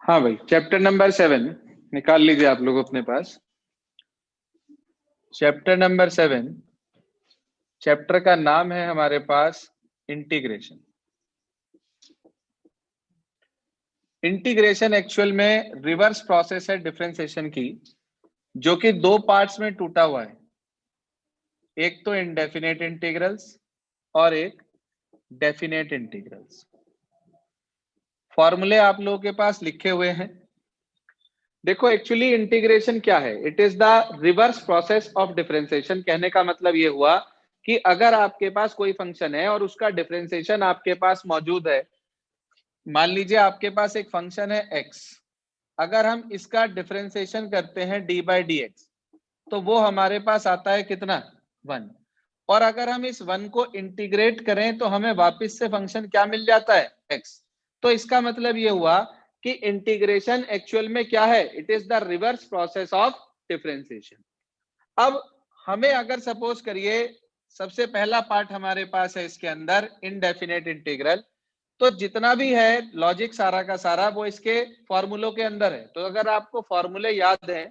हाँ भाई, chapter number 7 निकाल लीजिए आप लोग अपने पास। चैप्टर नंबर 7, चैप्टर का नाम है हमारे पास इंटीग्रेशन। इंटीग्रेशन एक्चुअल में रिवर्स प्रोसेस है डिफरेंशिएशन की, जो कि दो पार्ट्स में टूटा हुआ है। एक तो इंडेफिनेट इंटीग्रल्स और एक डेफिनेट इंटीग्रल्स। फॉर्मूले आप लोगों के पास लिखे हुए हैं। देखो, एक्चुअली इंटीग्रेशन क्या है? It is the reverse process of differentiation. कहने का मतलब ये हुआ कि अगर आपके पास कोई फंक्शन है और उसका डिफरेंशिएशन आपके पास मौजूद है, मान लीजिए आपके पास एक फंक्शन है x, अगर हम इसका डिफरेंशिएशन करते हैं डी बाई डी एक्स, तो वो हमारे पास आता है कितना? 1। और अगर हम इस 1 को इंटीग्रेट करें तो हमें वापस से फंक्शन क्या मिल जाता है? x। तो इसका मतलब ये हुआ कि इंटीग्रेशन एक्चुअल में क्या है? It is the reverse process of differentiation. अब हमें अगर सपोज करिए, सबसे पहला पार्ट हमारे पास है इसके अंदर इनडेफिनेट इंटीग्रल, तो जितना भी है लॉजिक सारा का सारा वो इसके फॉर्मूलों के अंदर है। तो अगर आपको फॉर्मूले याद है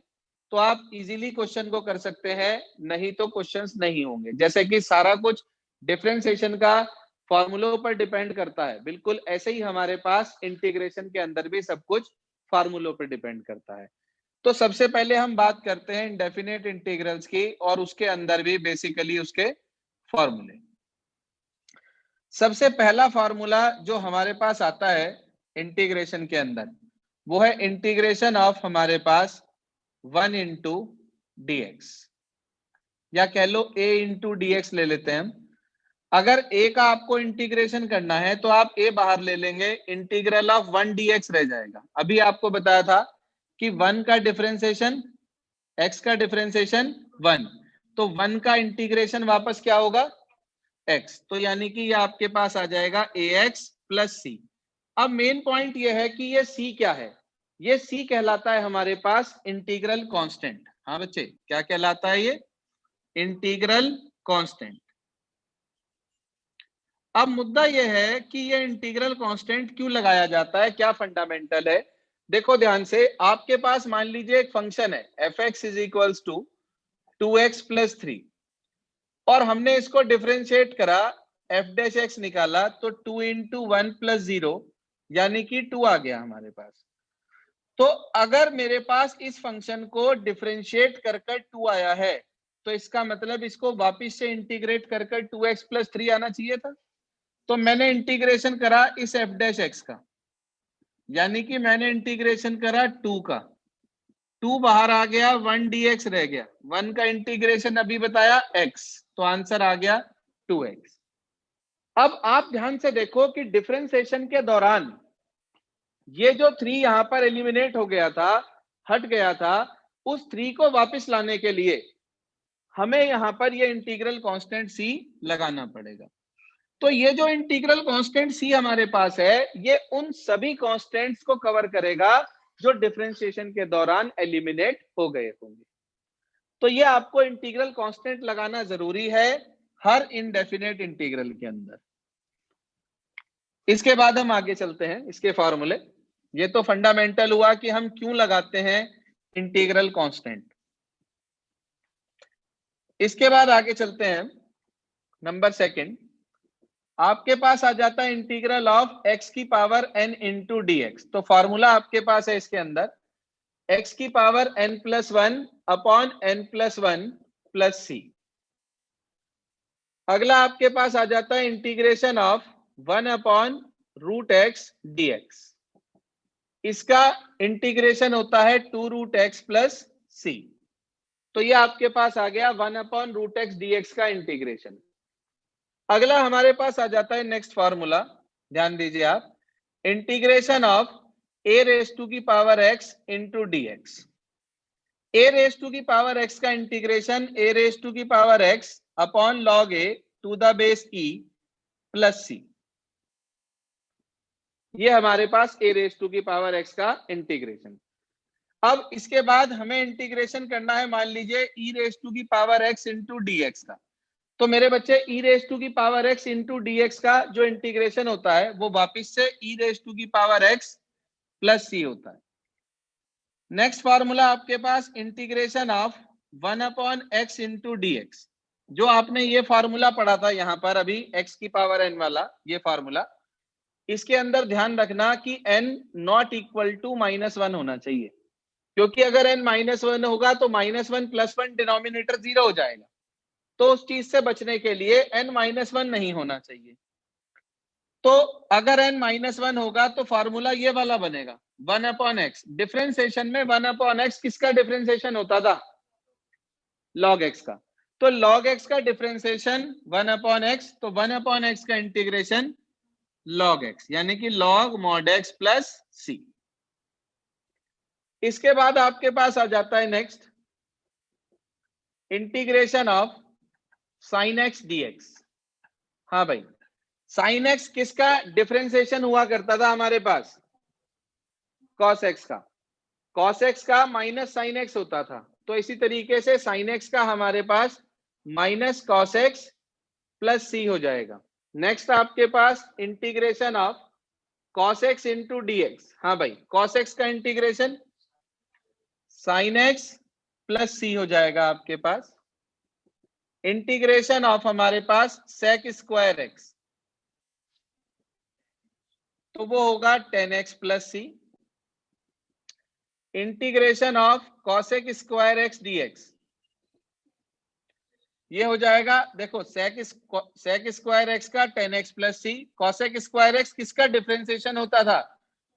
तो आप इजीली क्वेश्चन को कर सकते हैं, नहीं तो क्वेश्चंस नहीं होंगे। जैसे कि सारा कुछ डिफरेंशिएशन का फॉर्मूलों पर डिपेंड करता है, बिल्कुल ऐसे ही हमारे पास इंटीग्रेशन के अंदर भी सब कुछ फॉर्मूलों पर डिपेंड करता है। तो सबसे पहले हम बात करते हैं इंडेफिनेट इंटीग्रल्स की, और उसके अंदर भी बेसिकली उसके फॉर्मूले। सबसे पहला फॉर्मूला जो हमारे पास आता है इंटीग्रेशन के अंदर, वो है इंटीग्रेशन ऑफ हमारे पास 1 इंटू डी एक्स, या कह लो a इंटू डी एक्स ले लेते हैं हम। अगर a का आपको इंटीग्रेशन करना है तो आप a बाहर ले लेंगे, इंटीग्रल ऑफ 1 dx रह जाएगा। अभी आपको बताया था कि 1 का डिफरेंशिएशन, x का डिफरेंशिएशन 1, तो 1 का इंटीग्रेशन वापस क्या होगा? x। तो यानी कि ये आपके पास आ जाएगा ax प्लस c। अब मेन पॉइंट ये है कि ये c क्या है? ये c कहलाता है हमारे पास इंटीग्रल कांस्टेंट। हाँ बच्चे, क्या कहलाता है ये? Integral constant. अब मुद्दा यह है कि ये इंटीग्रल कांस्टेंट क्यों लगाया जाता है, क्या फंडामेंटल है? देखो ध्यान से, आपके पास मान लीजिए एक फंक्शन है F X is equals to 2x plus 3, और हमने इसको डिफरेंशिएट करा, एफ डैश एक्स निकाला, तो 2 इंटू 1 प्लस 0 यानी कि 2 आ गया हमारे पास। तो अगर मेरे पास इस फंक्शन को डिफरेंशिएट कर 2 आया है, तो इसका मतलब इसको वापस से इंटीग्रेट कर 2x प्लस 3 आना चाहिए था। तो मैंने इंटीग्रेशन करा इस एफ डैश एक्स का, यानी कि मैंने इंटीग्रेशन करा 2 का, 2 बाहर आ गया, 1 dx रह गया, 1 का इंटीग्रेशन अभी बताया x, तो आंसर आ गया 2x। अब आप ध्यान से देखो कि डिफरेंशिएशन के दौरान ये जो 3 यहां पर एलिमिनेट हो गया था, हट गया था, उस 3 को वापस लाने के लिए हमें यहां पर ये इंटीग्रल कांस्टेंट c लगाना पड़ेगा। तो ये जो इंटीग्रल कांस्टेंट c हमारे पास है, ये उन सभी कांस्टेंट्स को कवर करेगा जो डिफरेंशिएशन के दौरान एलिमिनेट हो गए होंगे। तो ये आपको इंटीग्रल कांस्टेंट लगाना जरूरी है हर इनडेफिनेट इंटीग्रल के अंदर। इसके बाद हम आगे चलते हैं इसके फॉर्मूले। ये तो फंडामेंटल हुआ कि हम क्यों लगाते हैं इंटीग्रल कांस्टेंट। इसके बाद आगे चलते हैं नंबर सेकंड, आपके पास आ जाता है इंटीग्रल ऑफ x की power n into d x. तो फॉर्मूला आपके पास है इसके अंदर x की power n plus 1 upon n plus 1 plus c. अगला आपके पास आ जाता है integration of 1 upon root x D x. इसका इंटीग्रेशन होता है 2 रूट एक्स प्लस सी। तो ये आपके पास आ गया 1 upon root x D x का इंटीग्रेशन। अगला हमारे पास आ जाता है नेक्स्ट फॉर्मूला, ध्यान दीजिए आप, integration of a raise to की power x into d x. a raise to की पावर x का इंटीग्रेशन a रेस टू की power x upon log a to the base e plus c. ये हमारे पास a रेस टू की power x का integration. अब इसके बाद हमें इंटीग्रेशन करना है, मान लीजिए e रेस टू की power x into d x का। तो मेरे बच्चे e रेस टू की power x into d x का जो इंटीग्रेशन होता है वो वापिस से e रेस टू की पावर x प्लस सी होता है। नेक्स्ट फार्मूला आपके पास integration of 1/x into dx। जो आपने ये फार्मूला पढ़ा था यहाँ पर अभी x की पावर n वाला ये फार्मूला, इसके अंदर ध्यान रखना कि n नॉट इक्वल टू -1 होना चाहिए, क्योंकि अगर n -1 होगा तो -1 + 1 डिनोमिनेटर 0 हो जाएगा। तो उस चीज से बचने के लिए n -1 नहीं होना चाहिए। तो अगर n -1 होगा तो फार्मूला ये वाला बनेगा 1/x। डिफरेंशिएशन में 1/x किसका डिफरेंशिएशन होता था? log x का। तो log x का डिफरेंशिएशन 1/x, तो 1/x का इंटीग्रेशन log x, यानी कि log mod x plus c। इसके बाद आपके पास आ जाता है next integration of sin x dx। हाँ भाई, sin x किसका डिफरेंशिएशन हुआ करता था हमारे पास? cos x का। cos x का माइनस sin x होता था, तो इसी तरीके से sin x का हमारे पास minus cos x plus c हो जाएगा। नेक्स्ट आपके पास integration of cos x into dx। हाँ भाई, cos x का integration sin x plus c हो जाएगा आपके पास। इंटीग्रेशन ऑफ हमारे पास sec स्क्वायर x, तो वो होगा 10x plus c। Integration of cosec square x dx, ये हो जाएगा, देखो sec स्क्वायर x का 10x plus c। cosec square x किसका डिफरेंशिएशन होता था?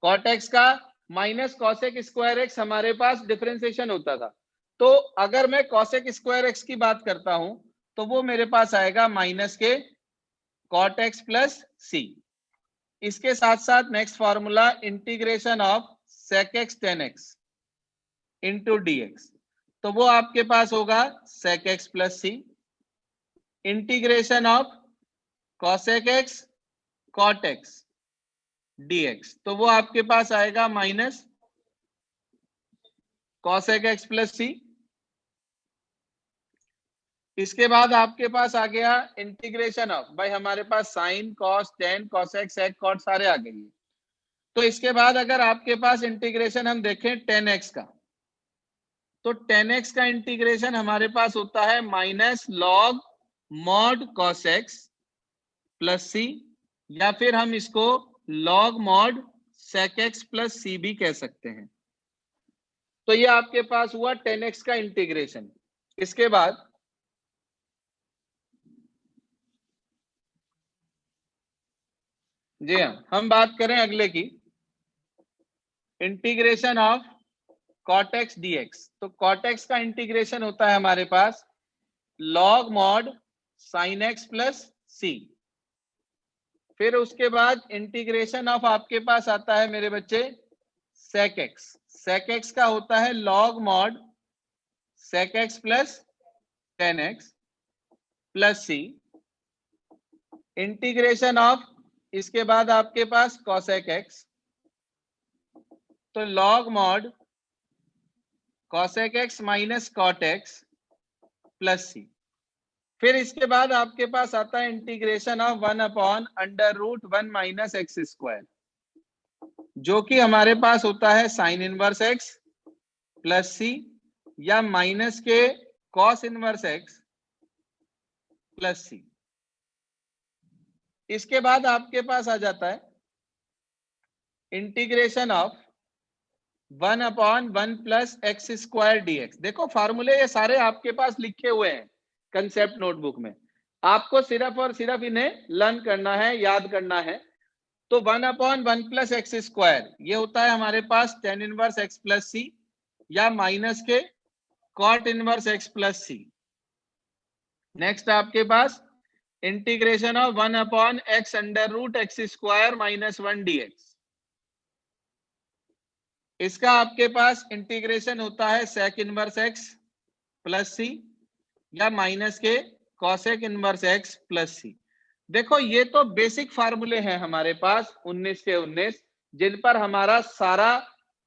cot x का माइनस cosec स्क्वायर x हमारे पास डिफरेंशिएशन होता था। तो अगर मैं cosec स्क्वायर x की बात करता हूं तो वो मेरे पास आएगा माइनस के cot x प्लस c। इसके साथ साथ next formula integration of sec x 10x into dx, तो वो आपके पास होगा sec x plus c। Integration of cosec x cot x dx, तो वो आपके पास आएगा minus cosec x plus c। इसके बाद आपके पास आ गया इंटीग्रेशन ऑफ, भाई हमारे पास sin cos tan cosec sec cot सारे आ गए। तो इसके बाद अगर आपके पास इंटीग्रेशन हम देखें 10x का, तो 10x का इंटीग्रेशन हमारे पास होता है minus log mod cos x plus c, या फिर हम इसको log mod sec x plus c भी कह सकते हैं। तो ये आपके पास हुआ 10x का इंटीग्रेशन। इसके बाद जी हाँ, हम बात करें अगले की, integration of cot x dx। तो cot x का इंटीग्रेशन होता है हमारे पास log mod sin x plus c। फिर उसके बाद इंटीग्रेशन ऑफ आपके पास आता है मेरे बच्चे sec x। sec x का होता है log mod sec x plus 10x plus c। Integration of इसके बाद आपके पास cosec x, तो log mod cosec x minus cot x plus c। फिर इसके बाद आपके पास आता है integration of 1/√1 minus x square, जो कि हमारे पास होता है sine inverse x plus c या माइनस के cos inverse x plus c। इसके बाद आपके पास आ जाता है integration of 1/1 plus X square dx। देखो फार्मूले ये सारे आपके पास लिखे हुए हैं कंसेप्ट नोटबुक में, आपको सिर्फ और सिर्फ इन्हें लर्न करना है, याद करना है। तो 1/1 प्लस एक्स स्क्वायर ये होता है हमारे पास tan inverse x plus c या माइनस के cot inverse x plus c। Next आपके पास integration of 1/x under root x square minus 1 dx। इसका आपके पास इंटीग्रेशन होता है sec inverse x plus c या माइनस के cosec inverse x plus c। देखो ये तो बेसिक फार्मूले हैं हमारे पास 19 के 19, जिन पर हमारा सारा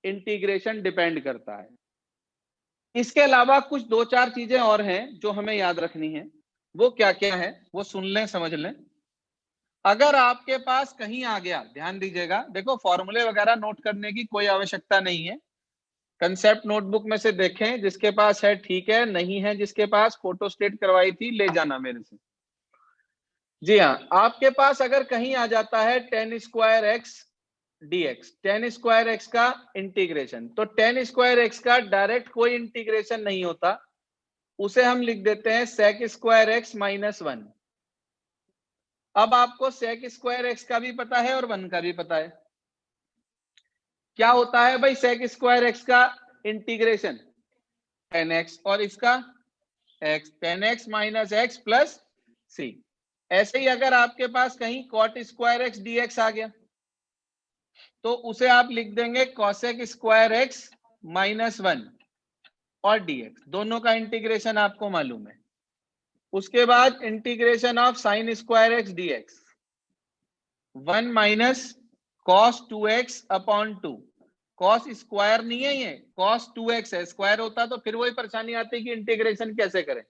इंटीग्रेशन डिपेंड करता है। इसके अलावा कुछ 2-4 चीजें और हैं जो हमें याद रखनी है। वो क्या क्या है वो सुन लें, समझ लें। अगर आपके पास कहीं आ गया, ध्यान दीजिएगा, देखो फॉर्मूले वगैरह नोट करने की कोई आवश्यकता नहीं है। कंसेप्ट नोटबुक में से देखें, जिसके पास है ठीक है, नहीं है जिसके पास, फोटो स्टेट करवाई थी ले जाना मेरे से। जी हाँ, आपके पास अगर कहीं आ जाता है tan square x dx, tan square x का इंटीग्रेशन, तो tan स्क्वायर एक्स का डायरेक्ट कोई इंटीग्रेशन नहीं होता, उसे हम लिख देते हैं sec स्क्वायर एक्स -1। अब आपको sec स्क्वायर एक्स का भी पता है और 1 का भी पता है। क्या होता है भाई sec स्क्वायर एक्स का इंटीग्रेशन? tan x, और इसका x, tan x minus x plus c. ऐसे ही अगर आपके पास कहीं cot स्क्वायर एक्स dx आ गया, तो उसे आप लिख देंगे cosec स्क्वायर एक्स -1 और dx, दोनों का इंटीग्रेशन आपको मालूम है। उसके बाद integration of sin square x dx, 1 minus cos 2x upon 2। cos square नहीं है, ये cos 2x है, स्क्वायर होता तो फिर वही परेशानी आती कि इंटीग्रेशन कैसे करें।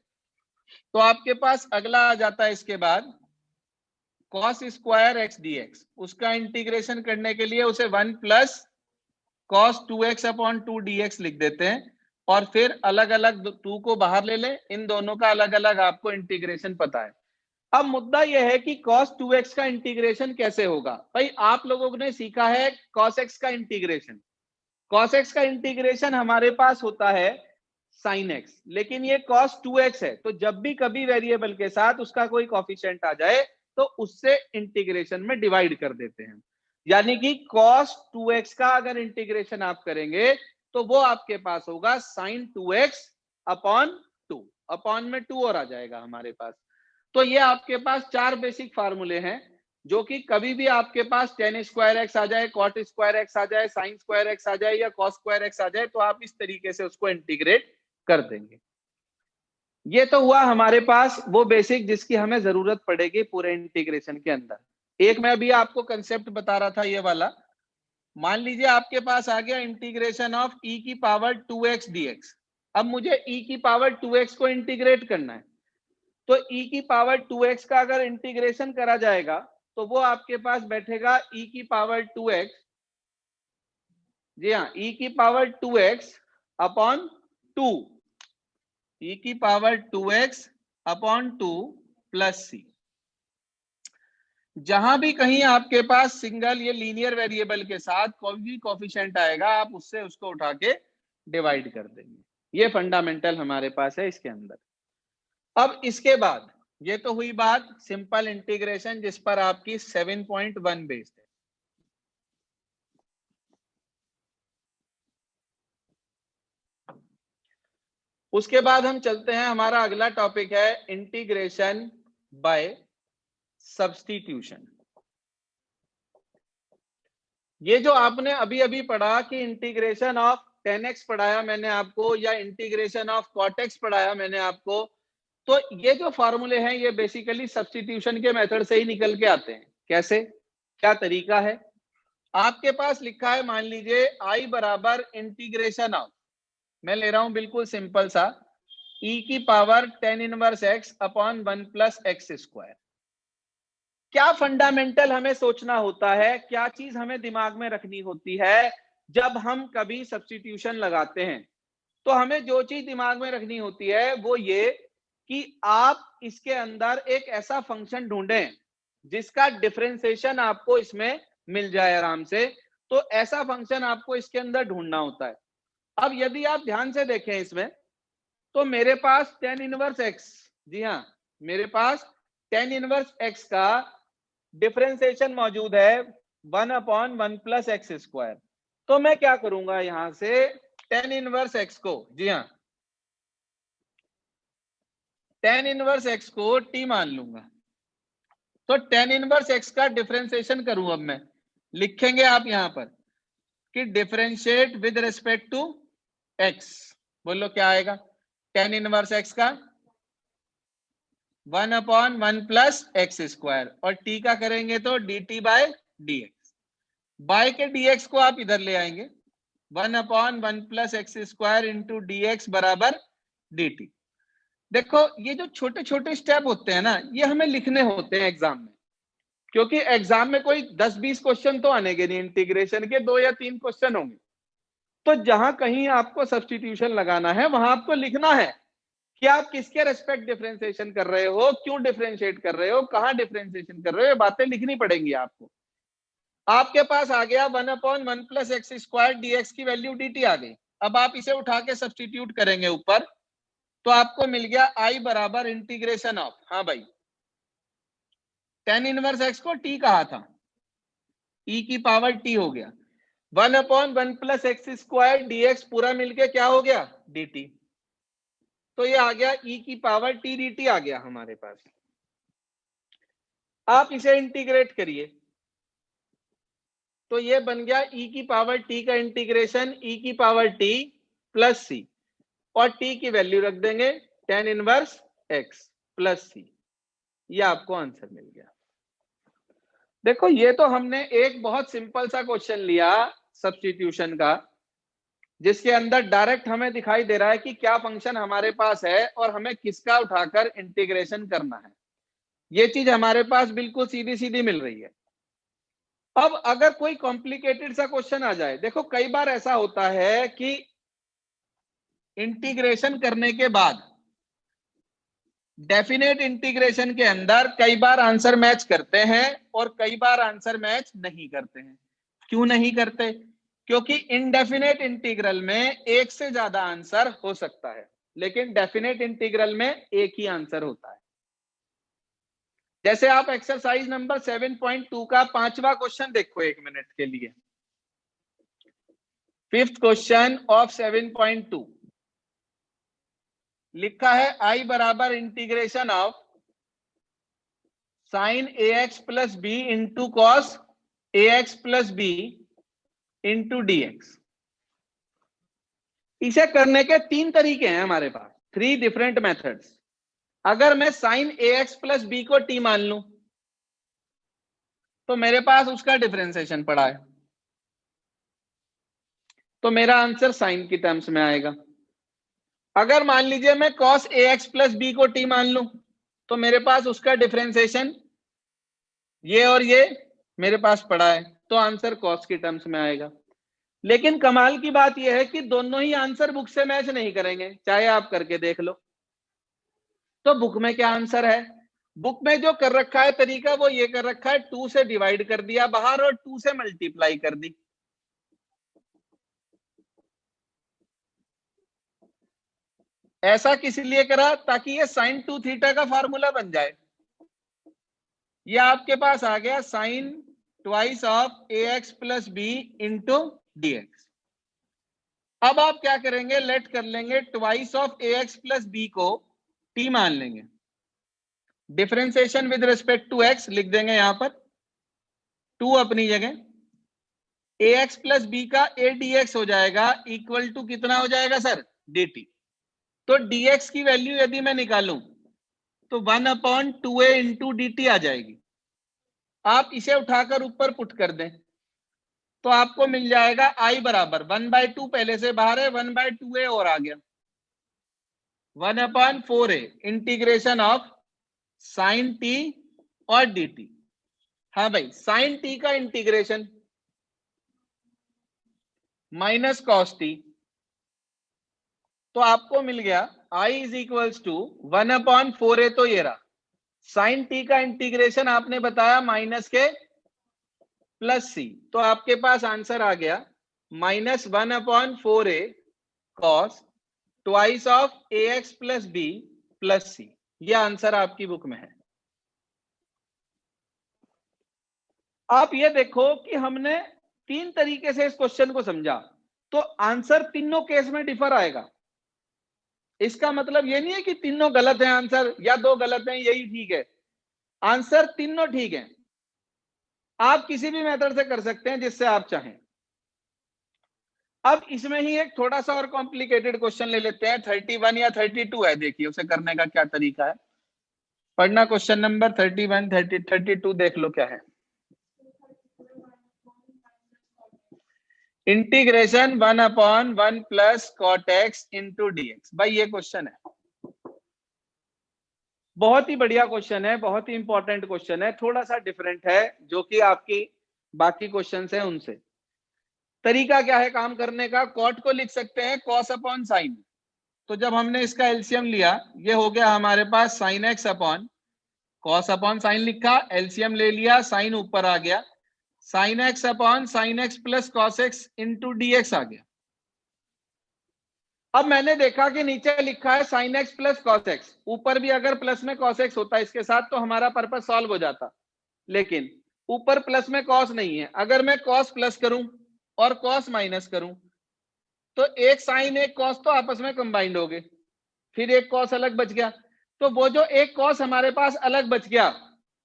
तो आपके पास अगला आ जाता है इसके बाद cos स्क्वायर एक्स dx, उसका इंटीग्रेशन करने के लिए उसे 1 plus cos 2x upon 2 dx लिख देते हैं, और फिर अलग अलग 2 को बाहर ले लें, इन दोनों का अलग अलग आपको इंटीग्रेशन पता है। अब मुद्दा यह है कि cos 2x का इंटीग्रेशन कैसे होगा। भाई आप लोगों ने सीखा है cos x का इंटीग्रेशन, cos x का इंटीग्रेशन हमारे पास होता है sin x, लेकिन ये cos 2x है, तो जब भी कभी वेरिएबल के साथ उसका कोई कॉफिशिएंट आ जाए तो उससे इंटीग्रेशन में डिवाइड कर देते हैं। यानी कि cos 2x का अगर इंटीग्रेशन आप करेंगे तो वो आपके पास होगा sin 2x अपॉन 2, अपॉन में 2 और आ जाएगा हमारे पास। तो ये आपके पास 4 बेसिक फार्मूले हैं, जो कि कभी भी आपके पास tan स्क्वायर एक्स आ जाए, cot स्क्वायर एक्स आ जाए, sin स्क्वायर एक्स आ जाए या cos स्क्वायर एक्स आ जाए, तो आप इस तरीके से उसको इंटीग्रेट कर देंगे। ये तो हुआ हमारे पास वो बेसिक जिसकी हमें जरूरत पड़ेगी पूरे इंटीग्रेशन के अंदर। एक मैं अभी आपको कंसेप्ट बता रहा था ये वाला, मान लीजिए आपके पास आ गया इंटीग्रेशन ऑफ e की पावर 2x dx। अब मुझे e की पावर 2x को इंटीग्रेट करना है, तो e की पावर 2x का अगर इंटीग्रेशन करा जाएगा तो वो आपके पास बैठेगा e की पावर 2x, जी हाँ, e की पावर 2x अपॉन 2, e की पावर 2x अपॉन 2 प्लस सी। जहां भी कहीं आपके पास सिंगल ये लीनियर वेरिएबल के साथ कोई भी कोफिशिएंट आएगा, आप उससे उसको उठा के डिवाइड कर देंगे। ये फंडामेंटल हमारे पास है इसके अंदर। अब इसके बाद ये तो हुई बात सिंपल इंटीग्रेशन, जिस पर आपकी 7.1 बेस्ड है। उसके बाद हम चलते हैं, हमारा अगला टॉपिक है इंटीग्रेशन बाय सब्स्टिट्यूशन। ये जो आपने अभी अभी पढ़ा कि इंटीग्रेशन ऑफ tan x पढ़ाया मैंने आपको, या इंटीग्रेशन ऑफ cot x पढ़ाया मैंने आपको, तो ये जो फॉर्मूले हैं ये बेसिकली सब्स्टिट्यूशन के मेथड से ही निकल के आते हैं। कैसे, क्या तरीका है? आपके पास लिखा है, मान लीजिए i बराबर इंटीग्रेशन ऑफ, मैं ले रहा हूं बिल्कुल सिंपल सा, e की power tan inverse x upon 1 plus X square. क्या फंडामेंटल हमें सोचना होता है, क्या चीज हमें दिमाग में रखनी होती है जब हम कभी सब्स्टिट्यूशन लगाते हैं? तो हमें जो चीज दिमाग में रखनी होती है वो ये कि आप इसके अंदर एक ऐसा फंक्शन ढूंढें जिसका डिफरेंशिएशन आपको इसमें मिल जाए आराम से। तो ऐसा फंक्शन आपको इसके अंदर ढूंढना होता है। अब यदि आप ध्यान से देखें इसमें, तो मेरे पास tan इनवर्स x, जी हाँ, मेरे पास tan इनवर्स x का डिफरेंशिएशन मौजूद है 1 अपॉन 1 प्लस एक्स स्क्वायर। तो मैं क्या करूंगा, यहां से tan इनवर्स x को, जी हाँ, tan इनवर्स x को t मान लूंगा। तो tan इनवर्स x का डिफरेंशिएशन करूं, अब मैं लिखेंगे आप यहां पर कि differentiate with respect to x, बोलो क्या आएगा? tan इनवर्स x का 1 अपॉन 1 प्लस एक्स स्क्वायर, और t का करेंगे तो dt बाय dx। बाय के dx को आप इधर ले आएंगे, 1 upon 1 plus X square into dx बराबर dt। देखो ये जो छोटे छोटे स्टेप होते हैं ना, ये हमें लिखने होते हैं एग्जाम में, क्योंकि एग्जाम में कोई 10-20 क्वेश्चन तो आने के नहीं इंटीग्रेशन के, 2 या 3 क्वेश्चन होंगे। तो जहां कहीं आपको सब्स्टिट्यूशन लगाना है वहां आपको लिखना है कि आप किसके रेस्पेक्ट डिफरेंशिएशन कर रहे हो, क्यों डिफरेंशिएट कर रहे हो, कहां डिफरेंशिएशन कर रहे हो, ये बातें लिखनी पड़ेंगी आपको। आपके पास आ गया 1/1 प्लस एक्स स्क्वायर डीएक्स की वैल्यू dt आ गई। अब आप इसे उठा के सब्स्टिट्यूट करेंगे ऊपर, तो आपको मिल गया I बराबर इंटीग्रेशन ऑफ, हाँ भाई, tan इनवर्स एक्स को t कहा था, e की पावर t हो गया, 1/1 प्लस एक्स स्क्वायर dx पूरा मिलके क्या हो गया, dt। तो ये आ गया e की पावर t dt आ गया हमारे पास। आप इसे इंटीग्रेट करिए तो ये बन गया e की पावर t का इंटीग्रेशन e की पावर t प्लस c, और t की वैल्यू रख देंगे tan inverse x plus c। ये आपको आंसर मिल गया। देखो ये तो हमने एक बहुत सिंपल सा क्वेश्चन लिया सब्स्टिट्यूशन का, जिसके अंदर डायरेक्ट हमें दिखाई दे रहा है कि क्या फंक्शन हमारे पास है और हमें किसका उठाकर इंटीग्रेशन करना है। ये चीज हमारे पास बिल्कुल सीधी सीधी मिल रही है। अब अगर कोई कॉम्प्लिकेटेड सा क्वेश्चन आ जाए, देखो कई बार ऐसा होता है कि इंटीग्रेशन करने के बाद डेफिनेट इंटीग्रेशन के अंदर कई बार आंसर मैच करते हैं और कई बार आंसर मैच नहीं करते हैं। क्यों नहीं करते? क्योंकि इनडेफिनेट इंटीग्रल में एक से ज्यादा आंसर हो सकता है, लेकिन डेफिनेट इंटीग्रल में एक ही आंसर होता है। जैसे आप एक्सरसाइज नंबर 7.2 का 5वां क्वेश्चन देखो एक मिनट के लिए। 5th क्वेश्चन ऑफ 7.2 लिखा है I बराबर integration of sine ax plus B into cos ax plus B into dx। इसे करने के 3 तरीके हैं हमारे पास, 3 डिफरेंट मेथड्स। अगर मैं साइन ax प्लस बी को t मान लूं तो मेरे पास उसका डिफरेंशिएशन पड़ा है, तो मेरा आंसर साइन की टर्म्स में आएगा। अगर मान लीजिए मैं cos ax प्लस बी को t मान लूं तो मेरे पास उसका डिफरेंशिएशन ये और ये मेरे पास पड़ा है, तो आंसर cos की टर्म्स में आएगा। लेकिन कमाल की बात यह है कि दोनों ही आंसर बुक से मैच नहीं करेंगे, चाहे आप करके देख लो। तो बुक में क्या आंसर है? बुक में जो कर रखा है तरीका वो ये कर रखा है, 2 से डिवाइड कर दिया बाहर और 2 से मल्टीप्लाई कर दी। ऐसा किस लिए करा? ताकि ये sin 2 थीटा का फार्मूला बन जाए। ये आपके पास आ गया sine twice of ax plus B into dx। अब आप क्या करेंगे, लेट कर लेंगे twice of ax plus B को t मान लेंगे, differentiation with respect to x लिख देंगे यहां पर, 2 अपनी जगह, ax प्लस बी का a dx हो जाएगा इक्वल टू कितना हो जाएगा सर, dt। तो dx की वैल्यू यदि मैं निकालूं तो 1/2a इंटू dt आ जाएगी। आप इसे उठाकर ऊपर पुट कर दें तो आपको मिल जाएगा I बराबर 1/2, पहले से बाहर है, 1/2a और आ गया, 1/4a integration of sign t और dt। हाँ भाई, साइन t का इंटीग्रेशन माइनस कॉस t, तो आपको मिल गया I is equals to 1/4a, तो ये रहा साइन t का इंटीग्रेशन आपने बताया माइनस के प्लस सी, तो आपके पास आंसर आ गया -1/4a cos twice of ax plus b plus c. यह आंसर आपकी बुक में है। आप ये देखो कि हमने 3 तरीके से इस क्वेश्चन को समझा, तो आंसर तीनों केस में डिफर आएगा। इसका मतलब ये नहीं है कि तीनों गलत है आंसर या 2 गलत हैं यही ठीक है, आंसर तीनों ठीक है। आप किसी भी मेथड से कर सकते हैं जिससे आप चाहें। अब इसमें ही एक थोड़ा सा और कॉम्प्लिकेटेड क्वेश्चन ले लेते हैं, 31 या 32 है, देखिए उसे करने का क्या तरीका है। पढ़ना क्वेश्चन नंबर 31, 30, 32 देख लो क्या है। Integration 1/1 plus cot X into dx। भाई ये क्वेश्चन है, बहुत ही बढ़िया क्वेश्चन है, बहुत ही इंपॉर्टेंट क्वेश्चन है, थोड़ा सा डिफरेंट है जो कि आपकी बाकी क्वेश्चन है उनसे। तरीका क्या है काम करने का, कॉट को लिख सकते हैं कॉस अपॉन साइन। तो जब हमने इसका एलसीएम लिया, ये हो गया हमारे पास sine x upon cos upon sine लिखा, एलसीएम ले लिया, साइन ऊपर आ गया, sine x upon sine x plus cos x into d x आ गया। अब मैंने देखा कि नीचे लिखा है sine x plus cos x, ऊपर भी अगर प्लस में कॉस एक्स होता इसके साथ तो हमारा पर्पस सॉल्व हो जाता, लेकिन ऊपर प्लस में कॉस नहीं है। अगर मैं कॉस प्लस करूं और कॉस माइनस करूं तो एक साइन एक कॉस तो आपस में कंबाइंड हो गए, फिर एक कॉस अलग बच गया। तो वो जो एक कॉस हमारे पास अलग बच गया,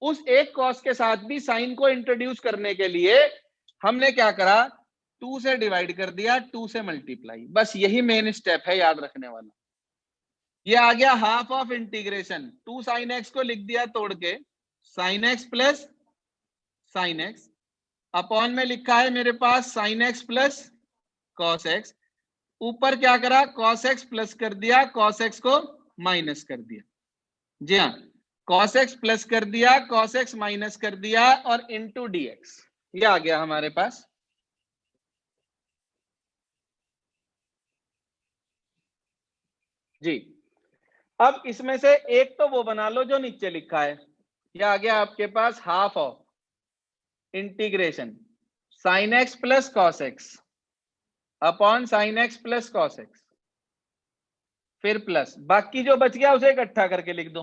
उस एक कॉस के साथ भी साइन को इंट्रोड्यूस करने के लिए हमने क्या करा, 2 से डिवाइड कर दिया, 2 से मल्टीप्लाई। बस यही मेन स्टेप है याद रखने वाला। ये आ गया half of integration, 2 sine x को लिख दिया तोड़ के sine x plus sine x, upon में लिखा है मेरे पास sine x plus cos x, ऊपर क्या करा कॉस एक्स प्लस कर दिया, कॉस एक्स को माइनस कर दिया। जी हाँ, कॉस एक्स प्लस कर दिया, कॉस एक्स माइनस कर दिया और इंटू डीएक्स, ये आ गया हमारे पास। जी, अब इसमें से एक तो वो बना लो जो नीचे लिखा है, ये आ गया आपके पास half of integration sine x plus cos x upon sine x plus cos x, फिर प्लस, बाकी जो बच गया उसे इकट्ठा करके लिख दो,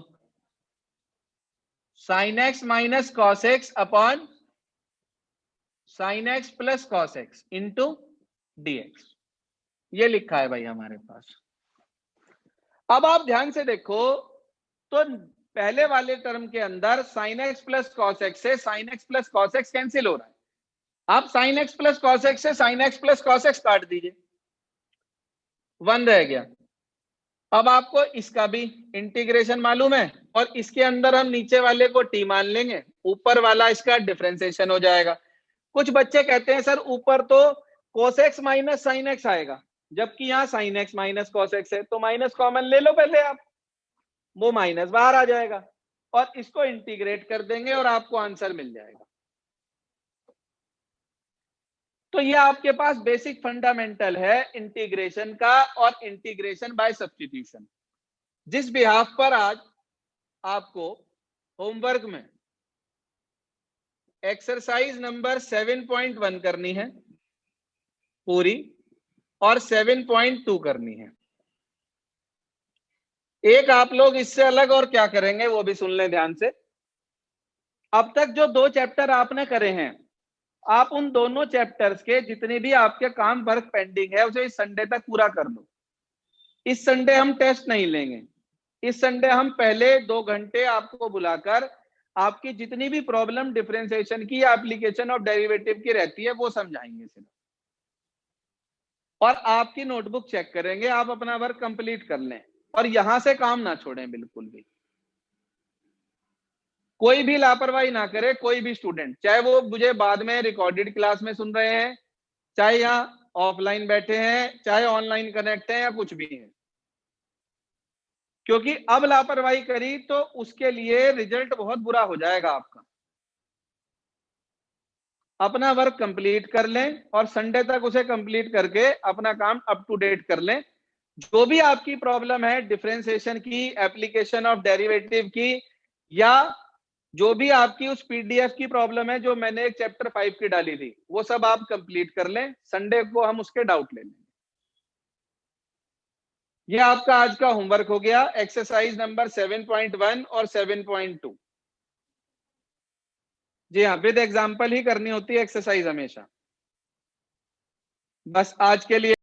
sine x minus cos x upon sine x plus cos x into d x, ये लिखा है भाई हमारे पास। अब आप ध्यान से देखो तो पहले वाले टर्म के अंदर sine x plus cos x से sine x plus cos x cancel हो रहा है, आप sine x plus cos x से sine x plus cos x काट दीजिए, 1 रह गया। अब आपको इसका भी इंटीग्रेशन मालूम है और इसके अंदर हम नीचे वाले को टी मान लेंगे, ऊपर वाला इसका डिफरेंशिएशन हो जाएगा। कुछ बच्चे कहते हैं सर ऊपर तो cos x minus sine x आएगा, जबकि यहाँ sign x minus cos x है, तो माइनस कॉमन ले लो पहले आप, वो माइनस बाहर आ जाएगा और इसको इंटीग्रेट कर देंगे और आपको आंसर मिल जाएगा। तो ये आपके पास बेसिक फंडामेंटल है इंटीग्रेशन का और इंटीग्रेशन बाय सब्स्टिट्यूशन, जिस बिहाफ पर आज आपको होमवर्क में एक्सरसाइज नंबर 7.1 करनी है पूरी और 7.2 करनी है। एक आप लोग इससे अलग और क्या करेंगे वो भी सुन लें ध्यान से। अब तक जो 2 चैप्टर आपने करे हैं, आप उन दोनों चैप्टर्स के जितने भी आपके काम वर्क पेंडिंग है उसे इस संडे तक पूरा कर लो। इस संडे हम टेस्ट नहीं लेंगे, इस संडे हम पहले 2 घंटे आपको बुलाकर आपकी जितनी भी प्रॉब्लम डिफरेंशिएशन की, एप्लीकेशन ऑफ डेरिवेटिव की रहती है वो समझाएंगे सिर्फ, और आपकी नोटबुक चेक करेंगे, आप अपना वर्क कंप्लीट कर लें और यहां से काम ना छोड़ें बिल्कुल भी। कोई भी लापरवाही ना करे, कोई भी स्टूडेंट, चाहे वो मुझे बाद में रिकॉर्डेड क्लास में सुन रहे हैं, चाहे यहाँ ऑफलाइन बैठे हैं, चाहे ऑनलाइन कनेक्ट है या कुछ भी है, क्योंकि अब लापरवाही करी तो उसके लिए रिजल्ट बहुत बुरा हो जाएगा आपका। अपना वर्क कंप्लीट कर लें और संडे तक उसे कंप्लीट करके अपना काम अप टू डेट कर लें। जो भी आपकी प्रॉब्लम है डिफरेंशिएशन की, एप्लीकेशन ऑफ डेरिवेटिव की, या जो भी आपकी उस पीडीएफ की प्रॉब्लम है जो मैंने एक चैप्टर 5 की डाली थी, वो सब आप कंप्लीट कर लें, संडे को हम उसके डाउट ले लेंगे। ये आपका आज का होमवर्क हो गया, एक्सरसाइज नंबर 7.1 और 7.2। जी हाँ, विद एग्जाम्पल ही करनी होती है एक्सरसाइज हमेशा। बस आज के लिए